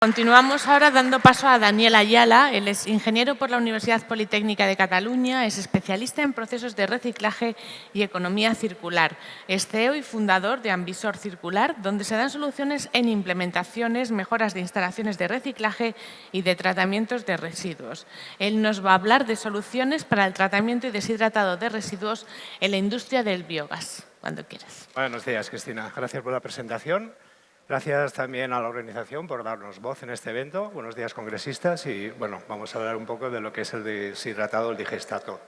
Continuamos ahora dando paso a Daniel Ayala. Él es ingeniero por la Universidad Politécnica de Cataluña, es especialista en procesos de reciclaje y economía circular. Es CEO y fundador de Amvisor Circular, donde se dan soluciones en implementaciones, mejoras de instalaciones de reciclaje y de tratamientos de residuos. Él nos va a hablar de soluciones para el tratamiento y deshidratado de residuos en la industria del biogás. Cuando quieras. Buenos días, Cristina. Gracias por la presentación. Gracias también a la organización por darnos voz en este evento. Buenos días, congresistas. Y bueno, vamos a hablar un poco de lo que es el deshidratado, el digestato.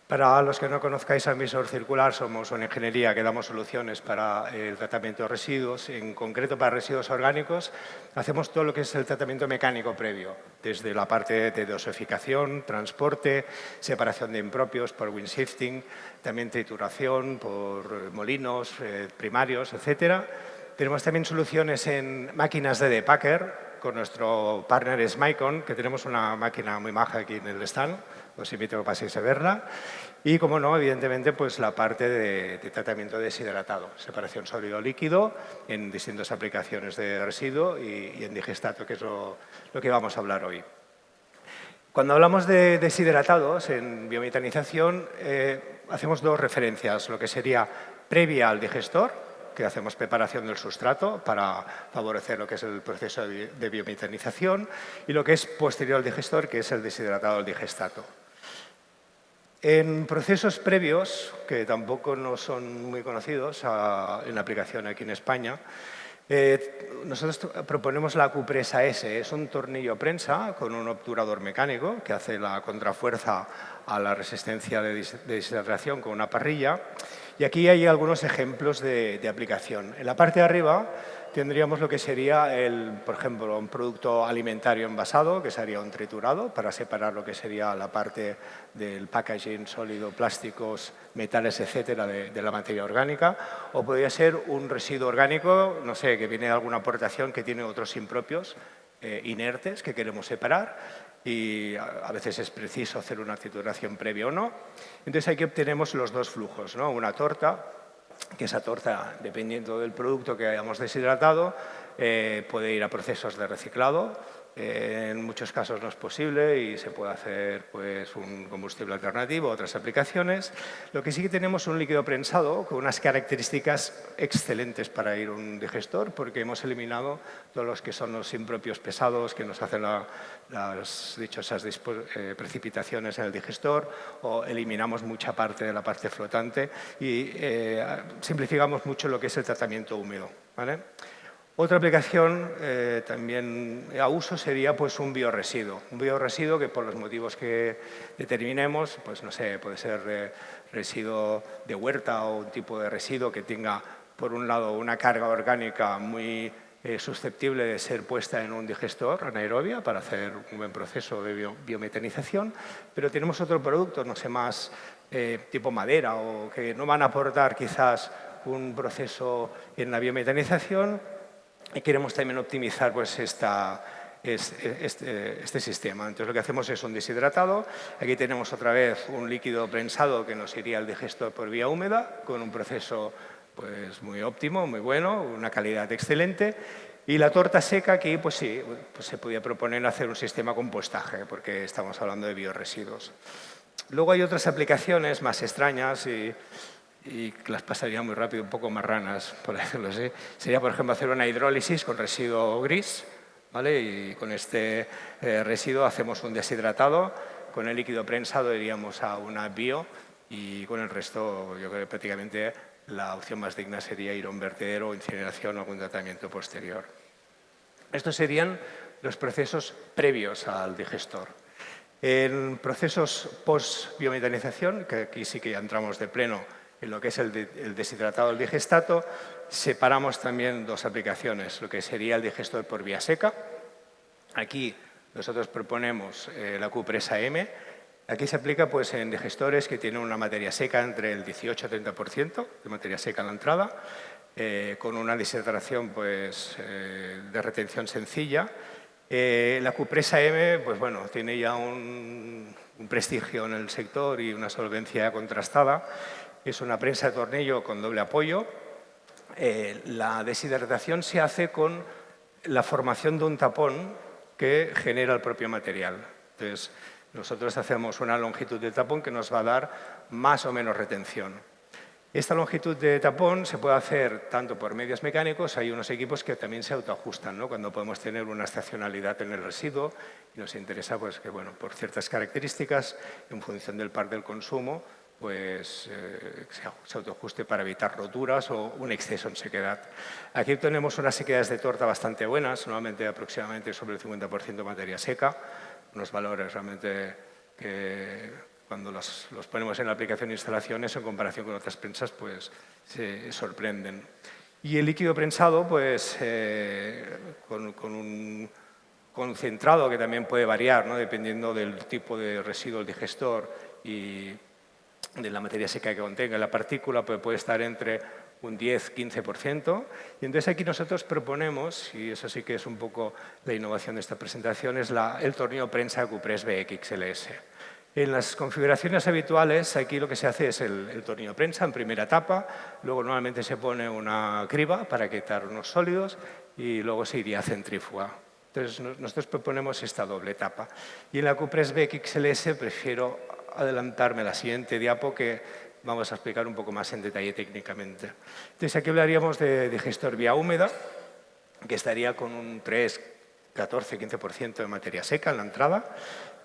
Para los que no conozcáis Amvisor Circular, somos una ingeniería que damos soluciones para el tratamiento de residuos, en concreto para residuos orgánicos. Hacemos todo lo que es el tratamiento mecánico previo, desde la parte de dosificación, transporte, separación de impropios por windshifting, también trituración por molinos primarios, etcétera. Tenemos también soluciones en máquinas de depacker con nuestro partner Smicon, que tenemos una máquina muy maja aquí en el stand. Os invito a que paséis a verla. Y, como no, evidentemente, pues la parte de tratamiento deshidratado, separación sólido-líquido en distintas aplicaciones de residuo y en digestato, que es lo que vamos a hablar hoy. Cuando hablamos de deshidratados en biometanización, hacemos dos referencias, lo que sería previa al digestor, que hacemos preparación del sustrato para favorecer lo que es el proceso de biometanización, y lo que es posterior al digestor, que es el deshidratado, el digestato. En procesos previos, que tampoco no son muy conocidos en la aplicación aquí en España, nosotros proponemos la Q-Presa S. Es un tornillo prensa con un obturador mecánico que hace la contrafuerza a la resistencia de deshidratación con una parrilla. Y aquí hay algunos ejemplos de aplicación. En la parte de arriba tendríamos lo que sería, por ejemplo, un producto alimentario envasado, que sería un triturado, para separar lo que sería la parte del packaging sólido, plásticos, metales, etcétera, de la materia orgánica. O podría ser un residuo orgánico, no sé, que viene de alguna aportación que tiene otros impropios, inertes, que queremos separar. Y a veces es preciso hacer una trituración previa o no. Entonces aquí obtenemos los dos flujos, ¿no? Una torta, que esa torta, dependiendo del producto que hayamos deshidratado, puede ir a procesos de reciclado. En muchos casos no es posible y se puede hacer pues, un combustible alternativo, otras aplicaciones. Lo que sí que tenemos es un líquido prensado con unas características excelentes para ir a un digestor, porque hemos eliminado todos los que son los impropios pesados que nos hacen las dichosas precipitaciones en el digestor, o eliminamos mucha parte de la parte flotante y simplificamos mucho lo que es el tratamiento húmedo, ¿vale? Otra aplicación también a uso sería pues, un biorresiduo. Un biorresiduo que por los motivos que determinemos, pues no sé, puede ser residuo de huerta o un tipo de residuo que tenga, por un lado, una carga orgánica muy susceptible de ser puesta en un digestor anaerobia para hacer un buen proceso de biometanización, pero tenemos otro producto, no sé, más tipo madera o que no van a aportar quizás un proceso en la biometanización. Y queremos también optimizar pues, este sistema. Entonces, lo que hacemos es un deshidratado. Aquí tenemos otra vez un líquido prensado que nos iría al digestor por vía húmeda, con un proceso pues, muy óptimo, muy bueno, una calidad excelente. Y la torta seca, aquí pues sí, pues se podía proponer hacer un sistema compostaje, porque estamos hablando de biorresiduos. Luego hay otras aplicaciones más extrañas y las pasaría muy rápido, un poco marranas, por decirlo así. Sería, por ejemplo, hacer una hidrólisis con residuo gris, ¿vale? Y con este residuo hacemos un deshidratado. Con el líquido prensado iríamos a una bio y con el resto, yo creo que prácticamente la opción más digna sería ir a un vertedero o incineración o algún tratamiento posterior. Estos serían los procesos previos al digestor. En procesos post-biometanización, que aquí sí que ya entramos de pleno en lo que es el deshidratado, el digestato, separamos también dos aplicaciones, lo que sería el digestor por vía seca. Aquí nosotros proponemos la Q-Presa M. Aquí se aplica pues, en digestores que tienen una materia seca entre el 18 y 30% de materia seca en la entrada, con una deshidratación pues, de retención sencilla. La Q-Presa M pues, bueno, tiene ya un prestigio en el sector y una solvencia contrastada. Es una prensa de tornillo con doble apoyo. La deshidratación se hace con la formación de un tapón que genera el propio material. Entonces, nosotros hacemos una longitud de tapón que nos va a dar más o menos retención. Esta longitud de tapón se puede hacer tanto por medios mecánicos, hay unos equipos que también se autoajustan, ¿no? Cuando podemos tener una estacionalidad en el residuo y nos interesa pues, que, bueno, por ciertas características, en función del par del consumo, pues se autoajuste para evitar roturas o un exceso en sequedad. Aquí tenemos unas sequedades de torta bastante buenas, normalmente aproximadamente sobre el 50% materia seca, unos valores realmente que cuando los ponemos en la aplicación de instalaciones en comparación con otras prensas, pues se sorprenden. Y el líquido prensado, pues con un concentrado que también puede variar, ¿no? Dependiendo del tipo de residuo del digestor y de la materia seca que contenga la partícula, pues puede estar entre un 10-15%. Y entonces aquí nosotros proponemos, y eso sí que es un poco la innovación de esta presentación, es el tornillo prensa Cupress BXLS. En las configuraciones habituales, aquí lo que se hace es el tornillo prensa en primera etapa, luego normalmente se pone una criba para quitar unos sólidos y luego se iría a centrífuga. Entonces, nosotros proponemos esta doble etapa. Y en la Cupress BXLS prefiero adelantarme a la siguiente diapo que vamos a explicar un poco más en detalle técnicamente. Entonces, aquí hablaríamos de digestor vía húmeda, que estaría con un 3, 14, 15% de materia seca en la entrada.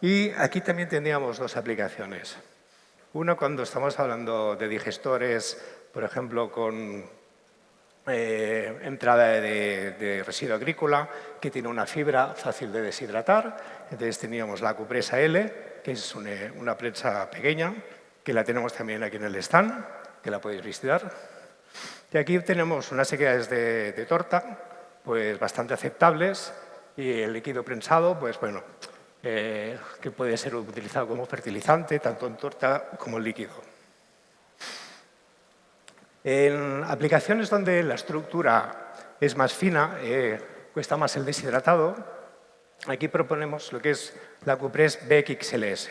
Y aquí también tendríamos dos aplicaciones. Una cuando estamos hablando de digestores, por ejemplo, con entrada de residuo agrícola, que tiene una fibra fácil de deshidratar. Entonces teníamos la Cupresa L, que es una prensa pequeña, que la tenemos también aquí en el stand, que la podéis visitar. Y aquí tenemos unas sequedades de torta, pues bastante aceptables, y el líquido prensado, pues bueno, que puede ser utilizado como fertilizante, tanto en torta como en líquido. En aplicaciones donde la estructura es más fina, cuesta más el deshidratado, aquí proponemos lo que es la Cupress BXLS.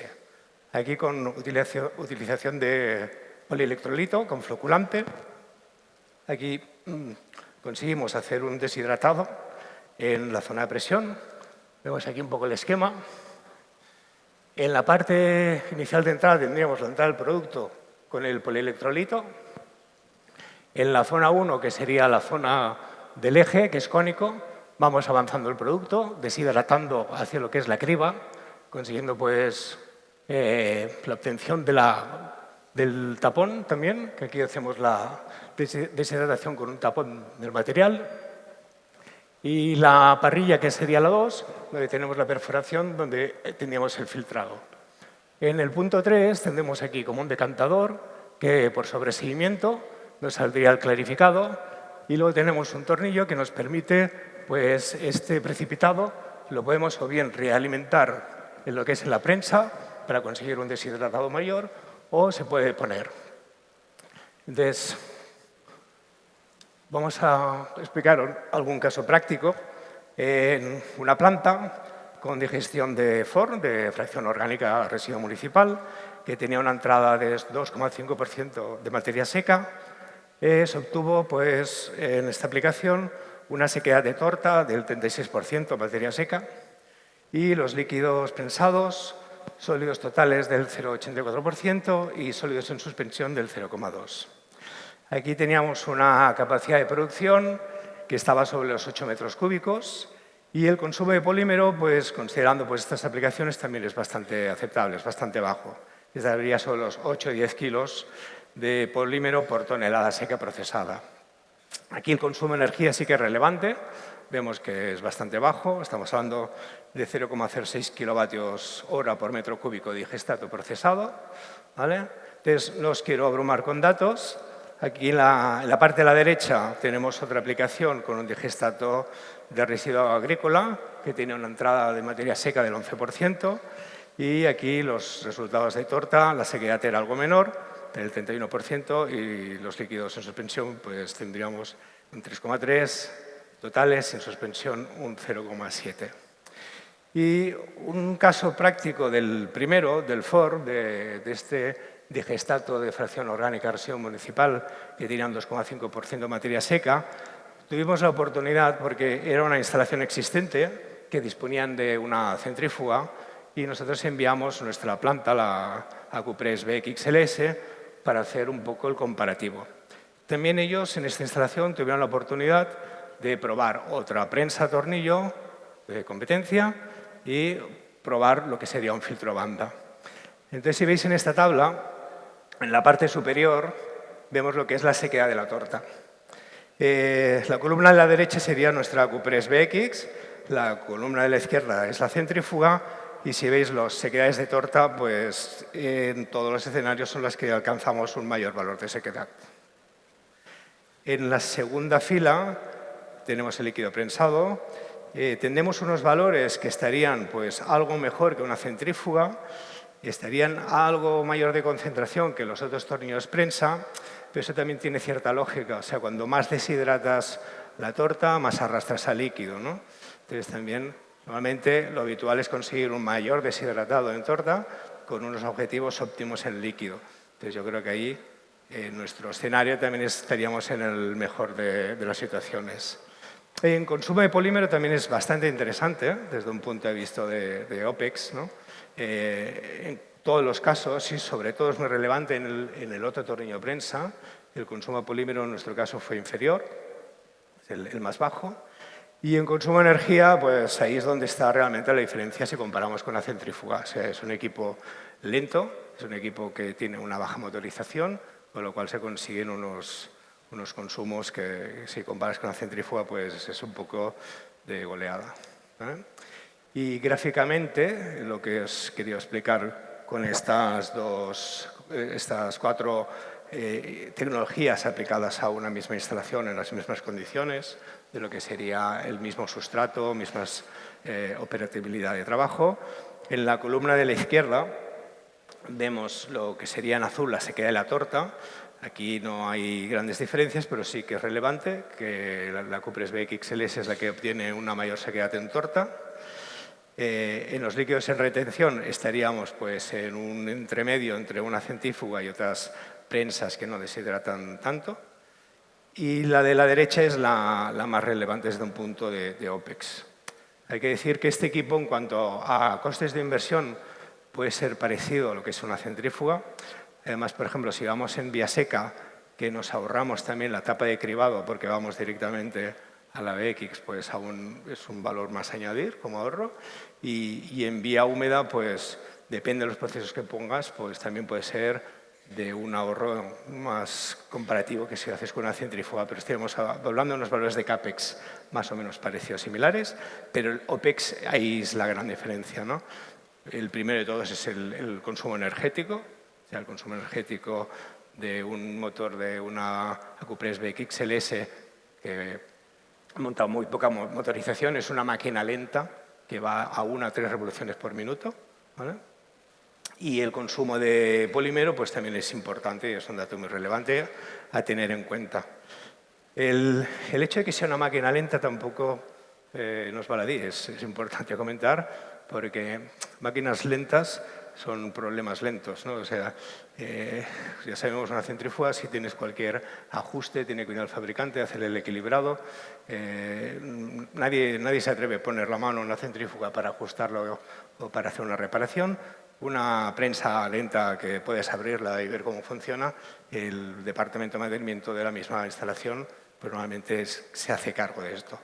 Aquí con utilización de polielectrolito con floculante. Aquí conseguimos hacer un deshidratado en la zona de presión. Vemos aquí un poco el esquema. En la parte inicial de entrada tendríamos la entrada del producto con el polielectrolito. En la zona 1, que sería la zona del eje, que es cónico, vamos avanzando el producto, deshidratando hacia lo que es la criba, consiguiendo pues, la obtención del tapón también, que aquí hacemos la deshidratación con un tapón del material. Y la parrilla, que sería la 2, donde tenemos la perforación, donde tendríamos el filtrado. En el punto 3 tendremos aquí como un decantador, que por sobreseguimiento nos saldría el clarificado, y luego tenemos un tornillo que nos permite, pues, este precipitado lo podemos o bien realimentar en lo que es la prensa para conseguir un deshidratado mayor, o se puede poner. Entonces, vamos a explicar algún caso práctico en una planta con digestión de FOR, de fracción orgánica residuo municipal, que tenía una entrada de 2,5% de materia seca. Se obtuvo, pues, en esta aplicación una sequedad de torta del 36% materia seca y los líquidos prensados, sólidos totales del 0,84% y sólidos en suspensión del 0,2%. Aquí teníamos una capacidad de producción que estaba sobre los 8 metros cúbicos y el consumo de polímero, pues, considerando pues, estas aplicaciones, también es bastante aceptable, es bastante bajo. Estaría sobre los 8 o 10 kilos de polímero por tonelada seca procesada. Aquí el consumo de energía sí que es relevante, vemos que es bastante bajo, estamos hablando de 0,06 kilovatios hora por metro cúbico de digestato procesado, ¿vale? Entonces, no os quiero abrumar con datos. Aquí en la parte de la derecha tenemos otra aplicación con un digestato de residuo agrícola que tiene una entrada de materia seca del 11%, y aquí los resultados de torta, la sequedad era algo menor, del 31%, y los líquidos en suspensión pues tendríamos un 3,3, totales en suspensión un 0,7. Y un caso práctico del primero, del FOR, de este digestato de fracción orgánica residuo municipal, que tenía un 2,5% de materia seca, Tuvimos la oportunidad, porque era una instalación existente, que disponían de una centrífuga, y nosotros enviamos nuestra planta, la Acupress BXLS, para hacer un poco el comparativo. También ellos en esta instalación tuvieron la oportunidad de probar otra prensa a tornillo de competencia y probar lo que sería un filtro banda. Entonces, si veis en esta tabla, en la parte superior vemos lo que es la sequedad de la torta. La columna de la derecha sería nuestra Acupress BX, la columna de la izquierda es la centrífuga y si veis las sequedades de torta, pues en todos los escenarios son las que alcanzamos un mayor valor de sequedad. En la segunda fila tenemos el líquido prensado. Tendremos unos valores que estarían pues, algo mejor que una centrífuga, estarían algo mayor de concentración que los otros tornillos prensa, pero eso también tiene cierta lógica. O sea, cuando más deshidratas la torta, más arrastras al líquido, ¿no? Entonces, también, normalmente, lo habitual es conseguir un mayor deshidratado en torta con unos objetivos óptimos en líquido. Entonces, yo creo que ahí, en nuestro escenario, también estaríamos en el mejor de las situaciones. En consumo de polímero también es bastante interesante, desde un punto de vista de OPEX, ¿no? En todos los casos, y sobre todo es muy relevante en el otro tornillo prensa, el consumo de polímero en nuestro caso fue inferior, es el más bajo. Y en consumo de energía, pues ahí es donde está realmente la diferencia si comparamos con la centrífuga. O sea, es un equipo lento, es un equipo que tiene una baja motorización, con lo cual se consiguen unos consumos que si comparas con la centrífuga, pues es un poco de goleada. Y gráficamente, lo que os quería explicar con estas cuatro tecnologías aplicadas a una misma instalación en las mismas condiciones, de lo que sería el mismo sustrato, mismas operatividad de trabajo. En la columna de la izquierda vemos lo que sería en azul la sequedad de la torta. Aquí no hay grandes diferencias, pero sí que es relevante que la Acupress BXLS es la que obtiene una mayor sequedad en torta. En los líquidos en retención estaríamos pues, en un entremedio entre una centrífuga y otras prensas que no deshidratan tanto. Y la de la derecha es la más relevante desde un punto de OPEX. Hay que decir que este equipo, en cuanto a costes de inversión, puede ser parecido a lo que es una centrífuga. Además, por ejemplo, si vamos en vía seca, que nos ahorramos también la etapa de cribado porque vamos directamente a la BX, pues aún es un valor más a añadir como ahorro. Y en vía húmeda, pues depende de los procesos que pongas, pues también puede ser de un ahorro más comparativo que si lo haces con una centrífuga. Pero estaríamos hablando de unos valores de CAPEX más o menos parecidos, similares, pero el OPEX ahí es la gran diferencia, ¿no? El primero de todos es el consumo energético, o sea, el consumo energético de un motor de una Acupress BXLS que monta muy poca motorización, es una máquina lenta que va a 1 a 3 revoluciones por minuto, ¿vale? Y el consumo de polímero pues, también es importante y es un dato muy relevante a tener en cuenta. El hecho de que sea una máquina lenta tampoco nos baladí, es importante comentar, porque máquinas lentas son problemas lentos, ¿no? O sea, ya sabemos, una centrífuga, si tienes cualquier ajuste, tiene que ir al fabricante, hacer el equilibrado. Nadie se atreve a poner la mano en una centrífuga para ajustarlo o para hacer una reparación. Una prensa lenta que puedes abrirla y ver cómo funciona, el departamento de mantenimiento de la misma instalación pues normalmente se hace cargo de esto.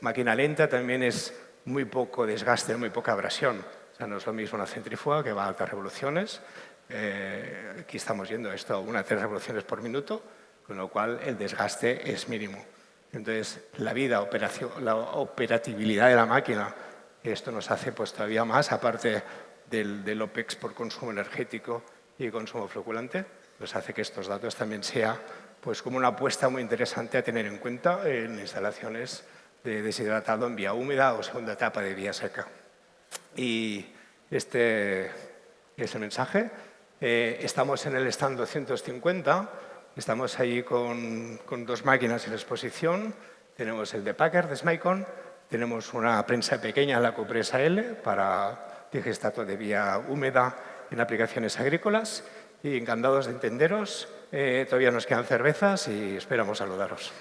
Máquina lenta también es muy poco desgaste, muy poca abrasión. O sea, no es lo mismo una centrífuga que va a altas revoluciones. Aquí estamos yendo a esto a 1 a 3 revoluciones por minuto, con lo cual el desgaste es mínimo. Entonces, la operatividad de la máquina, esto nos hace pues, todavía más, aparte del OPEX por consumo energético y consumo floculante, nos hace que estos datos también sea pues, como una apuesta muy interesante a tener en cuenta en instalaciones de deshidratado en vía húmeda o segunda etapa de vía seca. Y este es el mensaje. Estamos en el stand 250, estamos ahí con 2 máquinas en exposición. Tenemos el de Packard, de Smicon, tenemos una prensa pequeña, la Acupress L, para digestato de vía húmeda en aplicaciones agrícolas. Y encantados de entenderos. Todavía nos quedan cervezas y esperamos saludaros.